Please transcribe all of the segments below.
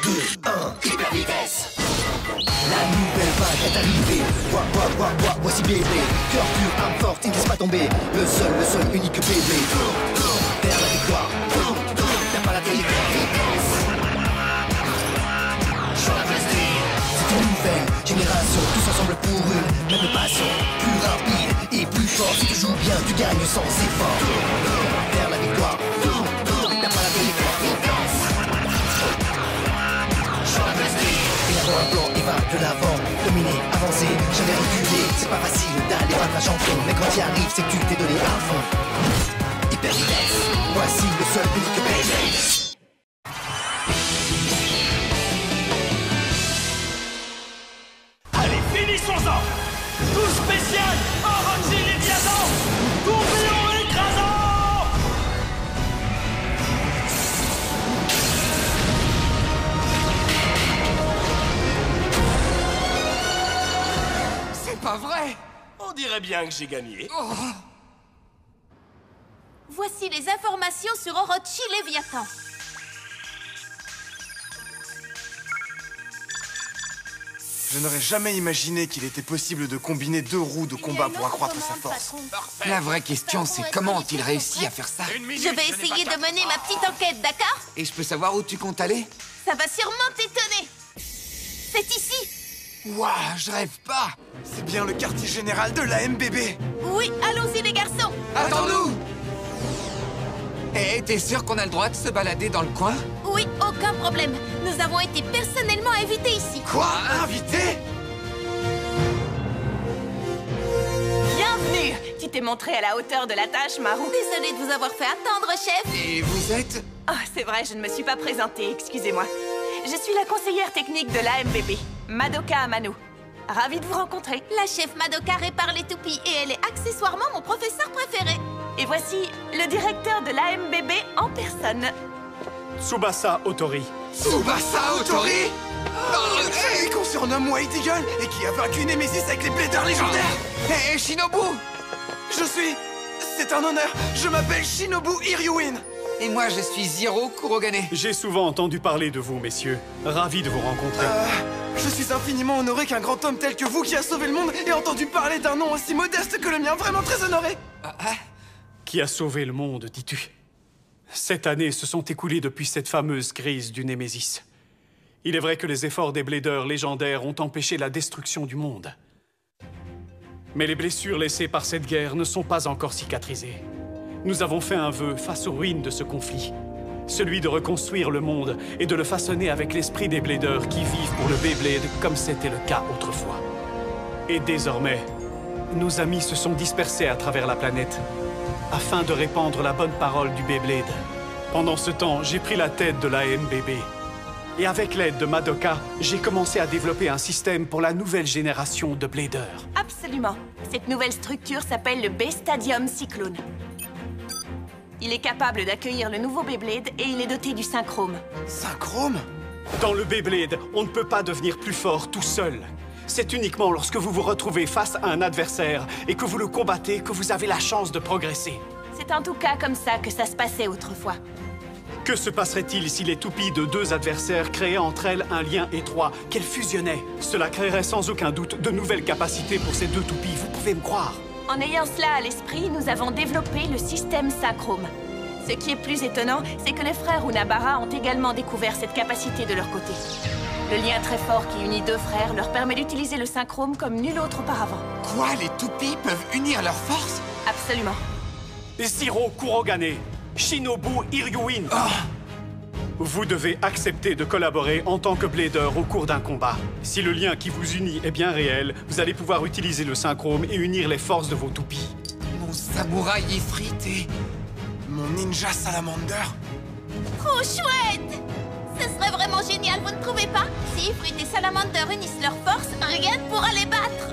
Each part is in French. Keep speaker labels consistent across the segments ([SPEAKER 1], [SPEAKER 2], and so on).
[SPEAKER 1] 2, 1, hyper vitesse. La nouvelle vague est arrivée. Voici Beyblade. Cœur pur, arme forte, ils ne laissent pas tomber. Le seul, unique Beyblade. Vers la victoire. T'as pas la télé. C'est une nouvelle génération, tous ensemble pour une même passion. Plus rapide et plus fort, si tu joues bien, tu gagnes sans effort. Vers la victoire. T'as pas la télé. Un plan et va de l'avant, dominer, avancer, jamais reculer. C'est pas facile d'aller battre un champion, mais quand t'y arrives, c'est que tu t'es donné à fond. Hyper vitesse, voici le seul unique Beyblade.
[SPEAKER 2] Allez, finissons-en. Tout spécial, Orochi Léviathan, tourbillon écrasant.
[SPEAKER 3] C'est pas vrai!
[SPEAKER 2] On dirait bien que j'ai gagné.
[SPEAKER 3] Oh.
[SPEAKER 4] Voici les informations sur Orochi Léviathan.
[SPEAKER 5] Je n'aurais jamais imaginé qu'il était possible de combiner 2 roues de combat pour accroître sa force.
[SPEAKER 3] La vraie question, c'est comment ont-ils réussi à faire ça?
[SPEAKER 4] Je vais essayer de mener ma petite enquête, d'accord?
[SPEAKER 3] Et je peux savoir où tu comptes aller?
[SPEAKER 4] Ça va sûrement t'étonner. C'est ici.
[SPEAKER 3] Ouah, je rêve pas!
[SPEAKER 5] C'est bien le quartier général de la MBB.
[SPEAKER 4] Oui, allons-y les garçons.
[SPEAKER 3] Attends-nous! Eh, t'es sûr qu'on a le droit de se balader dans le coin?
[SPEAKER 4] Oui, aucun problème. Nous avons été personnellement invités ici.
[SPEAKER 5] Quoi? Invité?
[SPEAKER 6] Bienvenue! Tu t'es montré à la hauteur de la tâche, Maru.
[SPEAKER 4] Désolée de vous avoir fait attendre, chef.
[SPEAKER 3] Et vous êtes?
[SPEAKER 6] Oh, c'est vrai, je ne me suis pas présentée, excusez-moi. Je suis la conseillère technique de l'AMBB, Madoka Amano. Ravie de vous rencontrer.
[SPEAKER 4] La chef Madoka répare les toupies et elle est accessoirement mon professeur préféré.
[SPEAKER 6] Et voici le directeur de l'AMBB en personne.
[SPEAKER 2] Tsubasa Otori.
[SPEAKER 5] Tsubasa Otori? Et qu'on surnomme White Eagle et qui a vaincu Nemesis avec les Bladers légendaires.
[SPEAKER 3] Hé, Shinobu!
[SPEAKER 5] C'est un honneur, je m'appelle Shinobu Hiryuin.
[SPEAKER 3] Et moi, je suis Zero Kurogane.
[SPEAKER 2] J'ai souvent entendu parler de vous, messieurs. Ravi de vous rencontrer.
[SPEAKER 5] Je suis infiniment honoré qu'un grand homme tel que vous qui a sauvé le monde ait entendu parler d'un nom aussi modeste que le mien, vraiment très honoré.
[SPEAKER 2] Qui a sauvé le monde, dis-tu? 7 années se sont écoulées depuis cette fameuse crise du Némésis. Il est vrai que les efforts des Bladers légendaires ont empêché la destruction du monde. Mais les blessures laissées par cette guerre ne sont pas encore cicatrisées. Nous avons fait un vœu face aux ruines de ce conflit. Celui de reconstruire le monde et de le façonner avec l'esprit des Bladers qui vivent pour le Beyblade comme c'était le cas autrefois. Et désormais, nos amis se sont dispersés à travers la planète afin de répandre la bonne parole du Beyblade. Pendant ce temps, j'ai pris la tête de la MBB. Et avec l'aide de Madoka, j'ai commencé à développer un système pour la nouvelle génération de Bladers.
[SPEAKER 6] Absolument. Cette nouvelle structure s'appelle le B-Stadium Cyclone. Il est capable d'accueillir le nouveau Beyblade et il est doté du synchrome.
[SPEAKER 5] Synchrome?
[SPEAKER 2] Dans le Beyblade, on ne peut pas devenir plus fort tout seul. C'est uniquement lorsque vous vous retrouvez face à un adversaire et que vous le combattez que vous avez la chance de progresser.
[SPEAKER 6] C'est en tout cas comme ça que ça se passait autrefois.
[SPEAKER 2] Que se passerait-il si les toupies de 2 adversaires créaient entre elles un lien étroit, qu'elles fusionnaient? Cela créerait sans aucun doute de nouvelles capacités pour ces 2 toupies, vous pouvez me croire.
[SPEAKER 6] En ayant cela à l'esprit, nous avons développé le système synchrome. Ce qui est plus étonnant, c'est que les frères Unabara ont également découvert cette capacité de leur côté. Le lien très fort qui unit 2 frères leur permet d'utiliser le synchrome comme nul autre auparavant.
[SPEAKER 3] Quoi? Les toupies peuvent unir leurs forces?
[SPEAKER 6] Absolument.
[SPEAKER 2] Zero Kurogane, Shinobu Hiryuin. Vous devez accepter de collaborer en tant que Blader au cours d'un combat. Si le lien qui vous unit est bien réel, vous allez pouvoir utiliser le synchrome et unir les forces de vos toupies.
[SPEAKER 3] Mon samouraï Ifrit et
[SPEAKER 5] Mon ninja salamander.
[SPEAKER 4] Trop chouette! Ce serait vraiment génial, vous ne trouvez pas? Si Ifrit et Salamander unissent leurs forces, rien ne pourra les battre.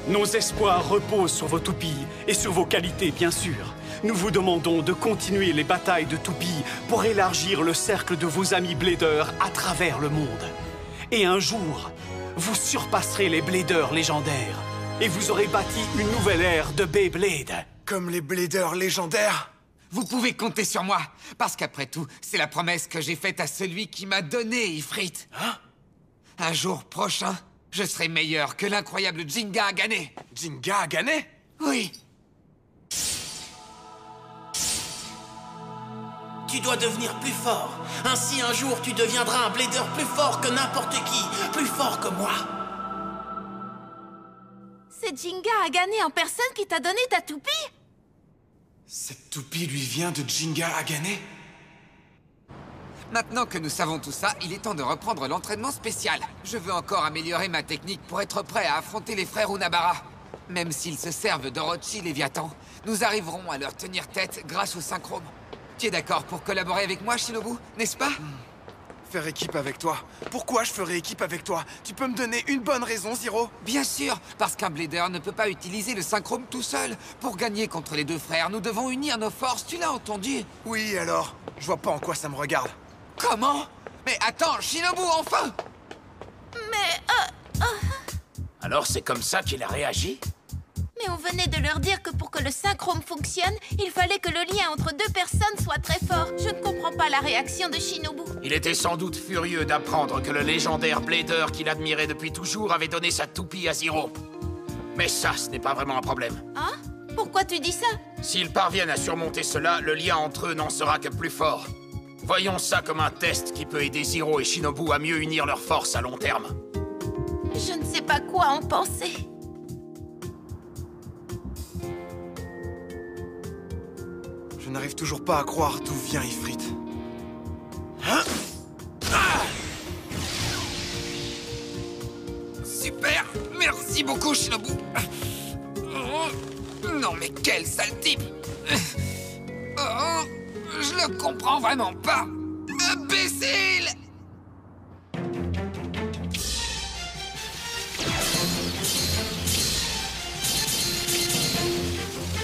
[SPEAKER 2] Nos espoirs reposent sur vos toupies et sur vos qualités, bien sûr. Nous vous demandons de continuer les batailles de toupies pour élargir le cercle de vos amis Bladers à travers le monde. Et un jour, vous surpasserez les Bladers légendaires et vous aurez bâti une nouvelle ère de Beyblade.
[SPEAKER 5] Comme les Bladers légendaires?
[SPEAKER 3] Vous pouvez compter sur moi, parce qu'après tout, c'est la promesse que j'ai faite à celui qui m'a donné Ifrit.
[SPEAKER 5] Hein?
[SPEAKER 3] Un jour prochain, je serai meilleur que l'incroyable Jinga Agane.
[SPEAKER 5] Jinga Agane?
[SPEAKER 3] Oui.
[SPEAKER 7] Tu dois devenir plus fort. Ainsi, un jour, tu deviendras un blader plus fort que n'importe qui. Plus fort que moi.
[SPEAKER 4] C'est Jinga Agane en personne qui t'a donné ta toupie?
[SPEAKER 5] Cette toupie lui vient de Jinga Agane?
[SPEAKER 3] Maintenant que nous savons tout ça, il est temps de reprendre l'entraînement spécial. Je veux encore améliorer ma technique pour être prêt à affronter les frères Unabara. Même s'ils se servent d'Orochi Léviathan, nous arriverons à leur tenir tête grâce au synchrome. Tu es d'accord pour collaborer avec moi, Shinobu, n'est-ce pas?
[SPEAKER 5] Faire équipe avec toi? Pourquoi je ferais équipe avec toi? Tu peux me donner une bonne raison, Zero?
[SPEAKER 3] Bien sûr, parce qu'un blader ne peut pas utiliser le synchrome tout seul. Pour gagner contre les deux frères, nous devons unir nos forces, tu l'as entendu?
[SPEAKER 5] Oui, alors? Je vois pas en quoi ça me regarde.
[SPEAKER 3] Comment? Mais attends, Shinobu, enfin!
[SPEAKER 4] Mais,
[SPEAKER 7] Alors c'est comme ça qu'il a réagi?
[SPEAKER 4] mais on venait de leur dire que pour que le synchrome fonctionne, il fallait que le lien entre deux personnes soit très fort. Je ne comprends pas la réaction de Shinobu.
[SPEAKER 7] Il était sans doute furieux d'apprendre que le légendaire blader qu'il admirait depuis toujours avait donné sa toupie à Zero. Mais ça, ce n'est pas vraiment un problème.
[SPEAKER 4] Hein? Pourquoi tu dis ça?
[SPEAKER 7] S'ils parviennent à surmonter cela, le lien entre eux n'en sera que plus fort. Voyons ça comme un test qui peut aider Zero et Shinobu à mieux unir leurs forces à long terme.
[SPEAKER 4] Je ne sais pas quoi en penser.
[SPEAKER 5] Je n'arrive toujours pas à croire d'où vient Ifrit.
[SPEAKER 3] Super! Merci beaucoup, Shinobu! Non mais quel sale type! Oh, je le comprends vraiment pas! Imbécile!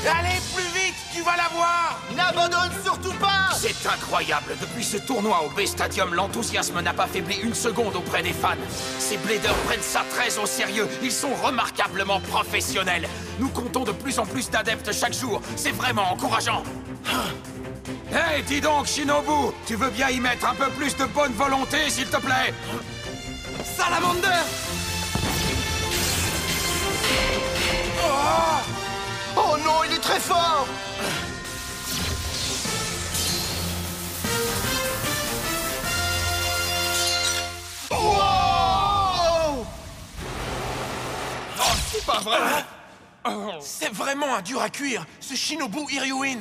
[SPEAKER 5] Allez, plus vite! Tu vas l'avoir!
[SPEAKER 1] N'abandonne surtout pas!
[SPEAKER 7] C'est incroyable. Depuis ce tournoi au B-Stadium, l'enthousiasme n'a pas faibli une seconde auprès des fans. Ces bladers prennent ça très au sérieux. Ils sont remarquablement professionnels. Nous comptons de plus en plus d'adeptes chaque jour. C'est vraiment encourageant. Hey, dis donc, Shinobu, tu veux bien y mettre un peu plus de bonne volonté, s'il te plaît?
[SPEAKER 5] Salamander!
[SPEAKER 1] Oh non, il est très fort! Wow!
[SPEAKER 5] Oh, c'est pas vrai! C'est vraiment un dur à cuire, ce Shinobu Hiryuin!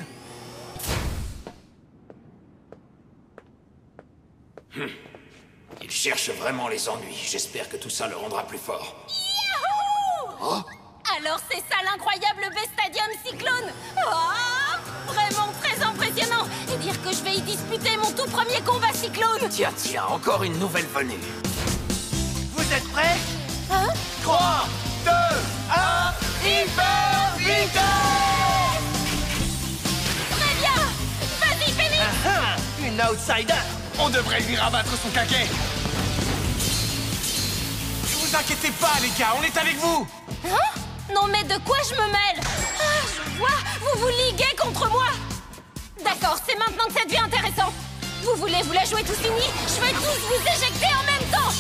[SPEAKER 7] Il cherche vraiment les ennuis. J'espère que tout ça le rendra plus fort.
[SPEAKER 6] Yahoo! Alors c'est ça l'incroyable B-Stadium Cyclone! Oh, vraiment très impressionnant! Et dire que je vais y disputer mon tout premier combat Cyclone!
[SPEAKER 7] Tiens, encore une nouvelle venue.
[SPEAKER 1] Vous êtes prêts?
[SPEAKER 6] Hein?
[SPEAKER 1] 3, 2, 1, Hyper Vitesse!
[SPEAKER 6] Très bien! Vas-y, Phoenix!
[SPEAKER 1] Une outsider!
[SPEAKER 5] On devrait lui rabattre son caquet! Ne vous inquiétez pas, les gars, on est avec vous!
[SPEAKER 6] Hein? Non mais de quoi je me mêle? Ah, je vois, vous vous liguez contre moi! D'accord, c'est maintenant que ça devient intéressant! Vous voulez vous la jouer tous unis? Je vais tous vous éjecter en même temps!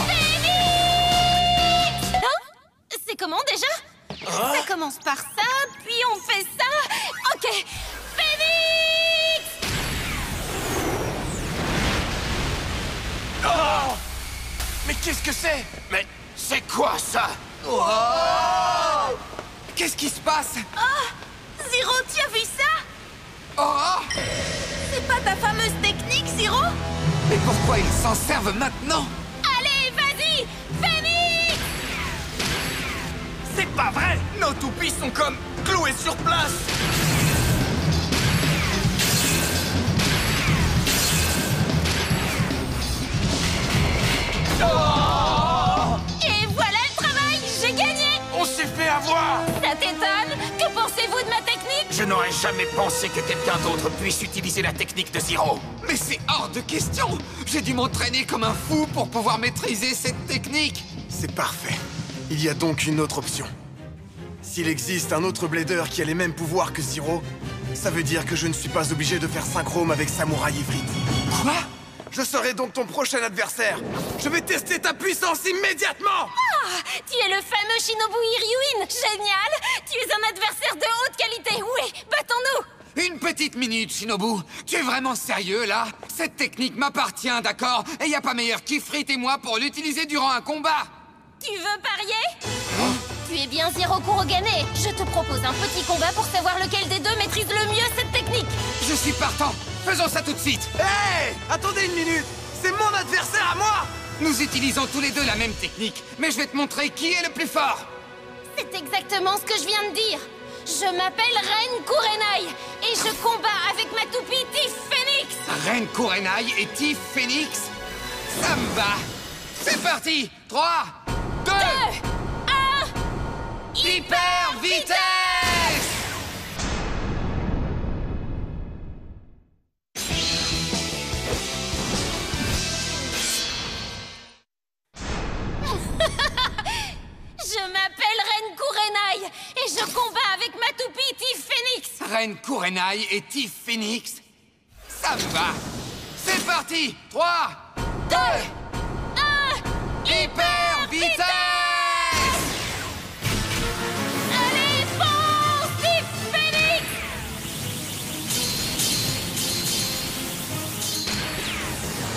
[SPEAKER 6] Phoenix! Hein? C'est comment déjà? Ça commence par ça, puis on fait ça... Ok! Phoenix!
[SPEAKER 5] Oh! Mais qu'est-ce que c'est?
[SPEAKER 7] Mais c'est quoi ça?
[SPEAKER 3] Qu'est-ce qui se passe?
[SPEAKER 4] Zero, tu as vu ça?
[SPEAKER 3] Oh!
[SPEAKER 4] C'est pas ta fameuse technique, Zero?
[SPEAKER 3] Mais pourquoi ils s'en servent maintenant?
[SPEAKER 6] Allez, vas-y! Phoenix!
[SPEAKER 5] C'est pas vrai! Nos toupies sont comme clouées sur place!
[SPEAKER 6] Et voilà le travail! J'ai gagné!
[SPEAKER 5] On s'est fait avoir!
[SPEAKER 6] Ça t'étonne? Que pensez-vous de ma technique?
[SPEAKER 7] Je n'aurais jamais pensé que quelqu'un d'autre puisse utiliser la technique de Zero.
[SPEAKER 3] Mais c'est hors de question! J'ai dû m'entraîner comme un fou pour pouvoir maîtriser cette technique!
[SPEAKER 5] C'est parfait. Il y a donc une autre option. S'il existe un autre Blader qui a les mêmes pouvoirs que Zero, ça veut dire que je ne suis pas obligé de faire synchrome avec Samouraï Ifrit. Quoi? Je serai donc ton prochain adversaire. Je vais tester ta puissance immédiatement.
[SPEAKER 6] Ah, tu es le fameux Shinobu Iryuin. Génial. Tu es un adversaire de haute qualité. Oui, battons-nous.
[SPEAKER 3] Une petite minute, Shinobu. Tu es vraiment sérieux, là? Cette technique m'appartient, d'accord? Et y a pas meilleur qu'Ifrit et moi pour l'utiliser durant un combat.
[SPEAKER 6] Tu veux parier? Tu es bien Zero Kurogane. Je te propose un petit combat pour savoir lequel des deux maîtrise le mieux cette technique.
[SPEAKER 3] Je suis partant. Faisons ça tout de suite.
[SPEAKER 5] Hey! Attendez une minute. C'est mon adversaire à moi.
[SPEAKER 3] Nous utilisons tous les deux la même technique, mais je vais te montrer qui est le plus fort.
[SPEAKER 6] C'est exactement ce que je viens de dire. Je m'appelle Ren Kurenai et je combats avec ma toupie Tiff Phoenix.
[SPEAKER 3] Ren Kurenai et Tiff Phoenix? Ça me va. C'est parti. 3, 2,
[SPEAKER 6] 1...
[SPEAKER 3] Hyper vitesse!
[SPEAKER 6] Je m'appelle Ren Kurenai et je combats avec ma toupie Tiff Phoenix.
[SPEAKER 3] Ren Kurenai et Tiff Phoenix? Ça me va. C'est parti. 3, 2,
[SPEAKER 6] 1...
[SPEAKER 3] Hyper vitesse!
[SPEAKER 6] Allez, fonce, Tiff Phoenix!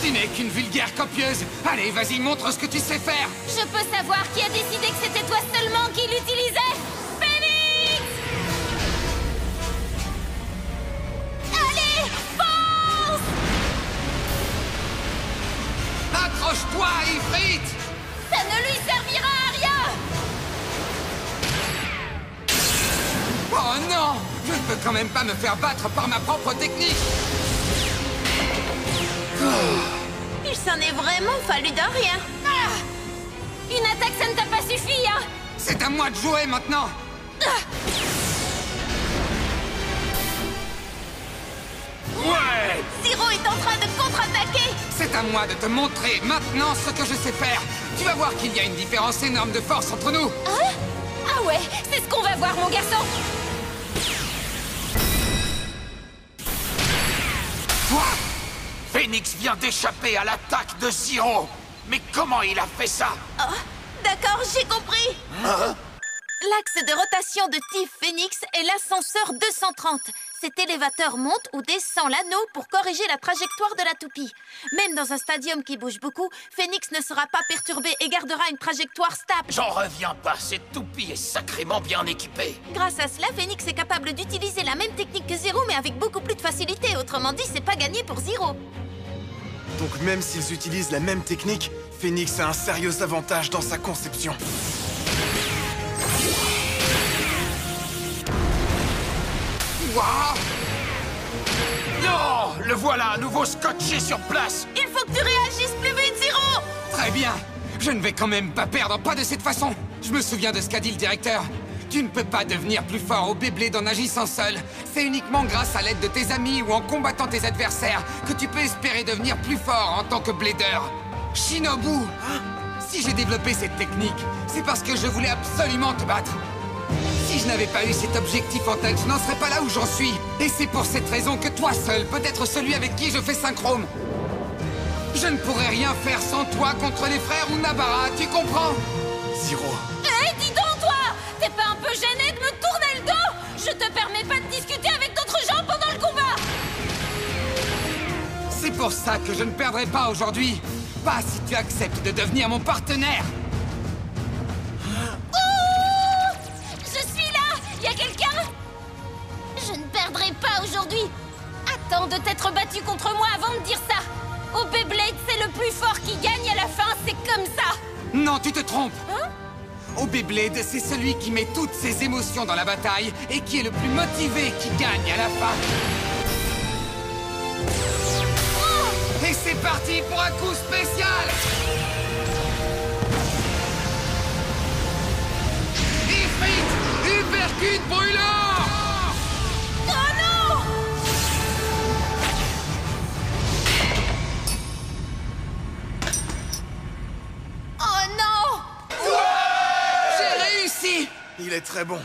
[SPEAKER 3] Tu n'es qu'une vulgaire copieuse. Allez, vas-y, montre ce que tu sais faire.
[SPEAKER 6] Je peux savoir qui a décidé que c'était toi seulement qui l'utilisais? Phoenix! Allez, fonce!
[SPEAKER 3] Accroche-toi, Ifrit!
[SPEAKER 6] Ça ne lui servira à rien!
[SPEAKER 3] Oh non! Je ne peux quand même pas me faire battre par ma propre technique!
[SPEAKER 4] Il s'en est vraiment fallu de rien.
[SPEAKER 6] Ah! Une attaque, ça ne t'a pas suffi, hein?
[SPEAKER 3] C'est à moi de jouer maintenant!
[SPEAKER 7] Ouais!
[SPEAKER 4] Zero est en train de contre-attaquer.
[SPEAKER 3] C'est à moi de te montrer maintenant ce que je sais faire! Tu vas voir qu'il y a une différence énorme de force entre nous!
[SPEAKER 6] Hein? Ah ouais, c'est ce qu'on va voir, mon garçon!
[SPEAKER 3] Quoi?
[SPEAKER 7] Phoenix vient d'échapper à l'attaque de Zero. Mais comment il a fait ça?
[SPEAKER 4] Oh, d'accord, j'ai compris. L'axe de rotation de Tiff Phoenix est l'ascenseur 230. Cet élévateur monte ou descend l'anneau pour corriger la trajectoire de la toupie. Même dans un stadium qui bouge beaucoup, Phoenix ne sera pas perturbé et gardera une trajectoire stable.
[SPEAKER 7] J'en reviens pas, cette toupie est sacrément bien équipée.
[SPEAKER 4] Grâce à cela, Phoenix est capable d'utiliser la même technique que Zero, mais avec beaucoup plus de facilité. Autrement dit, c'est pas gagné pour Zero.
[SPEAKER 5] Donc même s'ils utilisent la même technique, Phoenix a un sérieux avantage dans sa conception.
[SPEAKER 3] Waouh!
[SPEAKER 7] Non! Le voilà à nouveau scotché sur place.
[SPEAKER 4] Il faut que tu réagisses plus vite, Zero!
[SPEAKER 3] Très bien! Je ne vais quand même pas perdre, pas de cette façon! Je me souviens de ce qu'a dit le directeur. Tu ne peux pas devenir plus fort au Beyblade en agissant seul. C'est uniquement grâce à l'aide de tes amis ou en combattant tes adversaires que tu peux espérer devenir plus fort en tant que Blader. Shinobu! Si j'ai développé cette technique, c'est parce que je voulais absolument te battre. Si je n'avais pas eu cet objectif en tête, je n'en serais pas là où j'en suis. Et c'est pour cette raison que toi seul peut être celui avec qui je fais synchrome. Je ne pourrais rien faire sans toi contre les frères Unabara, tu comprends?
[SPEAKER 5] Zero.
[SPEAKER 6] Hé, dis donc, toi! T'es pas un peu gêné de me tourner le dos? Je te permets pas de discuter avec d'autres gens pendant le combat!
[SPEAKER 3] C'est pour ça que je ne perdrai pas aujourd'hui. Pas si tu acceptes de devenir mon partenaire.
[SPEAKER 6] Oh! Je suis là! Y a quelqu'un? Je ne perdrai pas aujourd'hui! Attends de t'être battu contre moi avant de dire ça! Au Beyblade, c'est le plus fort qui gagne à la fin, c'est comme ça!
[SPEAKER 3] Non, tu te trompes.
[SPEAKER 6] Hein?
[SPEAKER 3] Au Beyblade, c'est celui qui met toutes ses émotions dans la bataille et qui est le plus motivé qui gagne à la fin. Et c'est parti pour un coup spécial! Ifrit, Hypercute brûlant!
[SPEAKER 6] Oh non!
[SPEAKER 4] Oh non!
[SPEAKER 3] J'ai réussi!
[SPEAKER 5] il est très bon.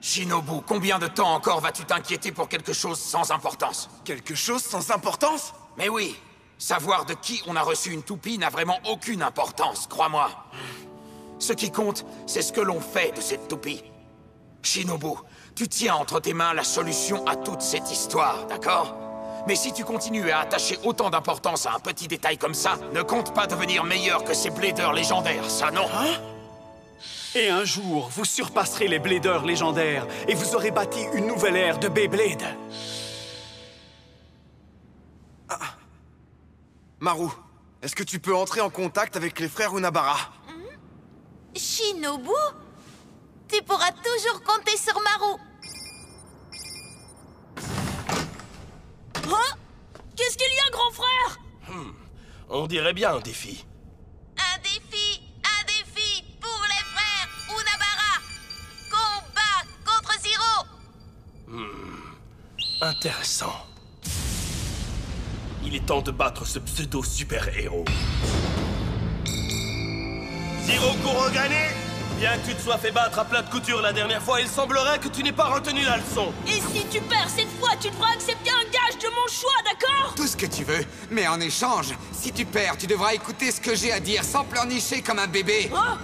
[SPEAKER 7] Shinobu, combien de temps encore vas-tu t'inquiéter pour quelque chose sans importance?
[SPEAKER 5] Quelque chose sans importance?
[SPEAKER 7] Mais oui, savoir de qui on a reçu une toupie n'a vraiment aucune importance, crois-moi. Ce qui compte, c'est ce que l'on fait de cette toupie. Shinobu, tu tiens entre tes mains la solution à toute cette histoire, d'accord? Mais si tu continues à attacher autant d'importance à un petit détail comme ça, ne compte pas devenir meilleur que ces bladers légendaires, ça non?
[SPEAKER 2] Hein? Et un jour, vous surpasserez les bladers légendaires et vous aurez bâti une nouvelle ère de Beyblade.
[SPEAKER 5] Maru, est-ce que tu peux entrer en contact avec les frères Unabara?
[SPEAKER 4] Shinobu, tu pourras toujours compter sur Maru.
[SPEAKER 8] Hein? Qu'est-ce qu'il y a, grand frère?
[SPEAKER 9] On dirait bien un défi.
[SPEAKER 4] Un défi pour les frères Unabara. Combat contre Zero.
[SPEAKER 9] Intéressant. Il est temps de battre ce pseudo-super-héros. Zero Kurogane, bien que tu te sois fait battre à plat de couture la dernière fois, il semblerait que tu n'aies pas retenu la leçon.
[SPEAKER 8] Et si tu perds cette fois, tu devras accepter un gage de mon choix, d'accord?
[SPEAKER 3] Tout ce que tu veux, mais en échange, si tu perds, tu devras écouter ce que j'ai à dire sans pleurnicher comme un bébé.
[SPEAKER 8] Hein?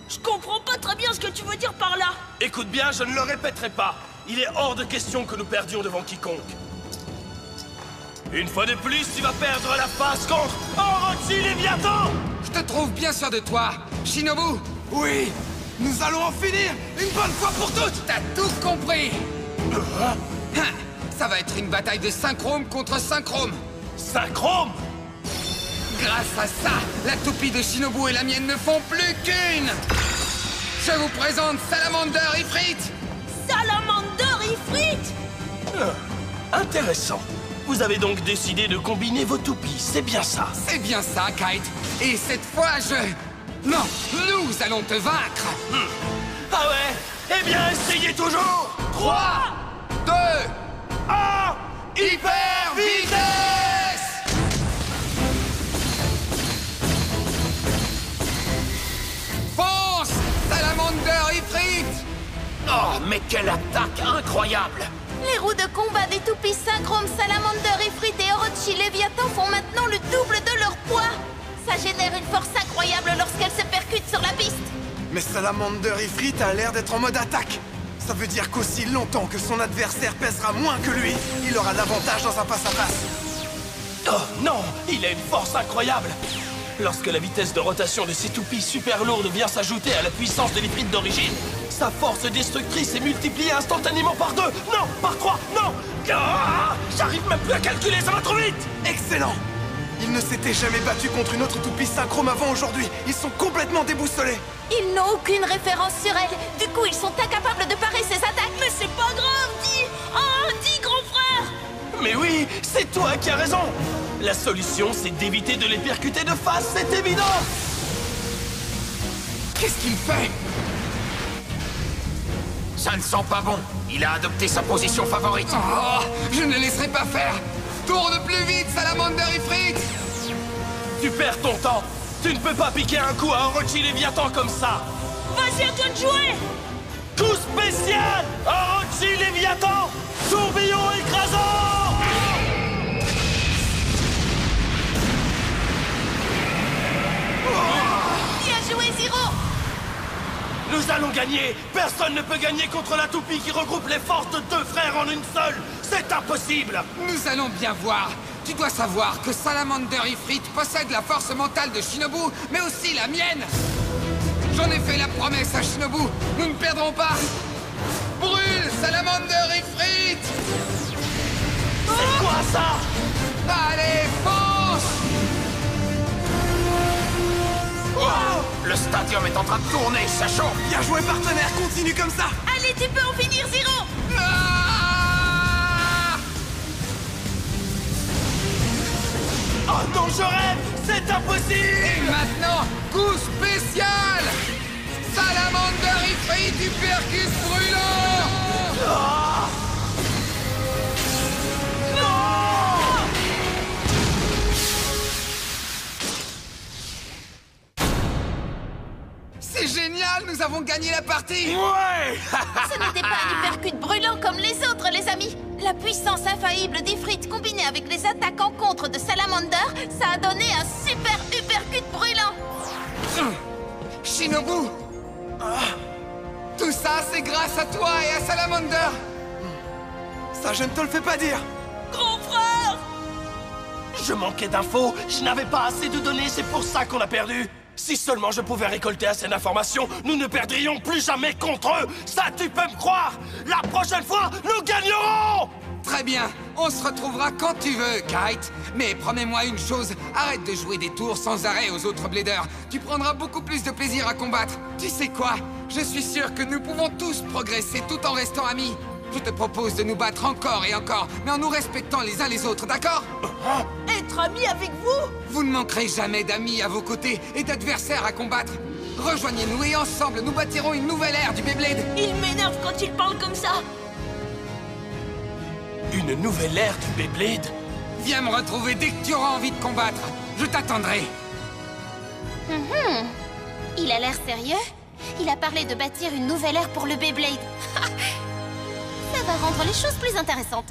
[SPEAKER 8] Je comprends pas très bien ce que tu veux dire par là.
[SPEAKER 9] Écoute bien, je ne le répéterai pas. Il est hors de question que nous perdions devant quiconque. Une fois de plus, tu vas perdre la face contre Orochi Léviathan!
[SPEAKER 3] Je te trouve bien sûr de toi, Shinobu.
[SPEAKER 5] Oui, nous allons en finir, une bonne fois pour toutes.
[SPEAKER 3] T'as tout compris. Ça va être une bataille de synchrome contre synchrome.
[SPEAKER 9] Synchrome!
[SPEAKER 3] Grâce à ça, la toupie de Shinobu et la mienne ne font plus qu'une. Je vous présente Salamander Ifrit.
[SPEAKER 8] Salamander Ifrit!
[SPEAKER 9] Intéressant. Vous avez donc décidé de combiner vos toupies, c'est bien ça?
[SPEAKER 3] C'est bien ça, Kite. Et cette fois, Non, nous allons te vaincre.
[SPEAKER 9] Ah ouais? Eh bien, essayez toujours!
[SPEAKER 3] 3, 2,
[SPEAKER 9] 1!
[SPEAKER 3] hyper vitesse! Fonce, Salamander Ifrit!
[SPEAKER 7] Oh, mais quelle attaque incroyable!
[SPEAKER 4] Les roues de combat des toupies Synchrome, Salamander Ifrit et Orochi Léviathan font maintenant le double de leur poids. Ça génère une force incroyable lorsqu'elles se percutent sur la piste.
[SPEAKER 5] Mais Salamander Ifrit a l'air d'être en mode attaque. Ça veut dire qu'aussi longtemps que son adversaire pèsera moins que lui, il aura l'avantage dans un face-à-face.
[SPEAKER 9] Oh non! Il a une force incroyable! Lorsque la vitesse de rotation de ces toupies super lourdes vient s'ajouter à la puissance de l'Ifrit d'origine, sa force destructrice est multipliée instantanément par 2! Non! Par 3! Non! Ah, j'arrive même plus à calculer, ça va trop vite!
[SPEAKER 5] Excellent! Ils ne s'étaient jamais battus contre une autre toupie synchrome avant aujourd'hui. Ils sont complètement déboussolés.
[SPEAKER 4] Ils n'ont aucune référence sur elle. Du coup, ils sont incapables de parer ses attaques.
[SPEAKER 8] Mais c'est pas grave, dis! Ah, dis, grand frère!
[SPEAKER 9] Mais oui, c'est toi qui as raison! La solution, c'est d'éviter de les percuter de face, c'est évident!
[SPEAKER 3] Qu'est-ce qu'il fait?
[SPEAKER 7] Ça ne sent pas bon. Il a adopté sa position favorite.
[SPEAKER 3] Oh, je ne laisserai pas faire. Tourne plus vite, Salamander Ifrit!
[SPEAKER 9] Tu perds ton temps! Tu ne peux pas piquer un coup à Orochi Léviathan comme ça!
[SPEAKER 8] Vas-y, à toi de jouer!
[SPEAKER 9] Coup spécial! Orochi Léviathan! Tourbillon écrasant!
[SPEAKER 4] Bien joué, Zero!
[SPEAKER 9] Nous allons gagner! Personne ne peut gagner contre la toupie qui regroupe les forces de 2 frères en une seule! C'est impossible!
[SPEAKER 3] Nous allons bien voir. Tu dois savoir que Salamander Ifrit possède la force mentale de Shinobu, mais aussi la mienne. J'en ai fait la promesse à Shinobu. Nous ne perdrons pas. Brûle, Salamander Ifrit!
[SPEAKER 9] C'est quoi ça?
[SPEAKER 3] Allez, fonce!
[SPEAKER 7] Oh, le stadium est en train de tourner, ça chauffe.
[SPEAKER 5] Bien joué, partenaire, continue comme ça.
[SPEAKER 4] Allez, tu peux en finir, Zero!
[SPEAKER 9] Oh non, je rêve! C'est impossible!
[SPEAKER 3] Et maintenant, coup spécial! Salamander Ifrit du Percus brûlant! C'est génial! Nous avons gagné la partie!
[SPEAKER 7] Ouais!
[SPEAKER 4] Ce n'était pas un hypercute brûlant comme les autres, les amis. La puissance infaillible d'Ifrit combinée avec les attaques en contre de Salamander, ça a donné un super hypercute brûlant.
[SPEAKER 3] Shinobu! Tout ça, c'est grâce à toi et à Salamander!
[SPEAKER 5] Ça, je ne te le fais pas dire!
[SPEAKER 8] Grand frère!
[SPEAKER 9] Je manquais d'infos, je n'avais pas assez de données, c'est pour ça qu'on a perdu. Si seulement je pouvais récolter assez d'informations, nous ne perdrions plus jamais contre eux. Ça, tu peux me croire. La prochaine fois, nous gagnerons.
[SPEAKER 3] Très bien, on se retrouvera quand tu veux, Kite. Mais promets-moi une chose, arrête de jouer des tours sans arrêt aux autres Bladers. Tu prendras beaucoup plus de plaisir à combattre. Tu sais quoi? Je suis sûr que nous pouvons tous progresser tout en restant amis. Je te propose de nous battre encore et encore, mais en nous respectant les uns les autres, d'accord?
[SPEAKER 8] Être ami avec vous?
[SPEAKER 3] Vous ne manquerez jamais d'amis à vos côtés et d'adversaires à combattre. Rejoignez-nous et ensemble, nous bâtirons une nouvelle ère du Beyblade.
[SPEAKER 8] Il m'énerve quand il parle comme ça.
[SPEAKER 9] Une nouvelle ère du Beyblade?
[SPEAKER 3] Viens me retrouver dès que tu auras envie de combattre. Je t'attendrai.
[SPEAKER 4] Il a l'air sérieux. Il a parlé de bâtir une nouvelle ère pour le Beyblade. Ça va rendre les choses plus intéressantes.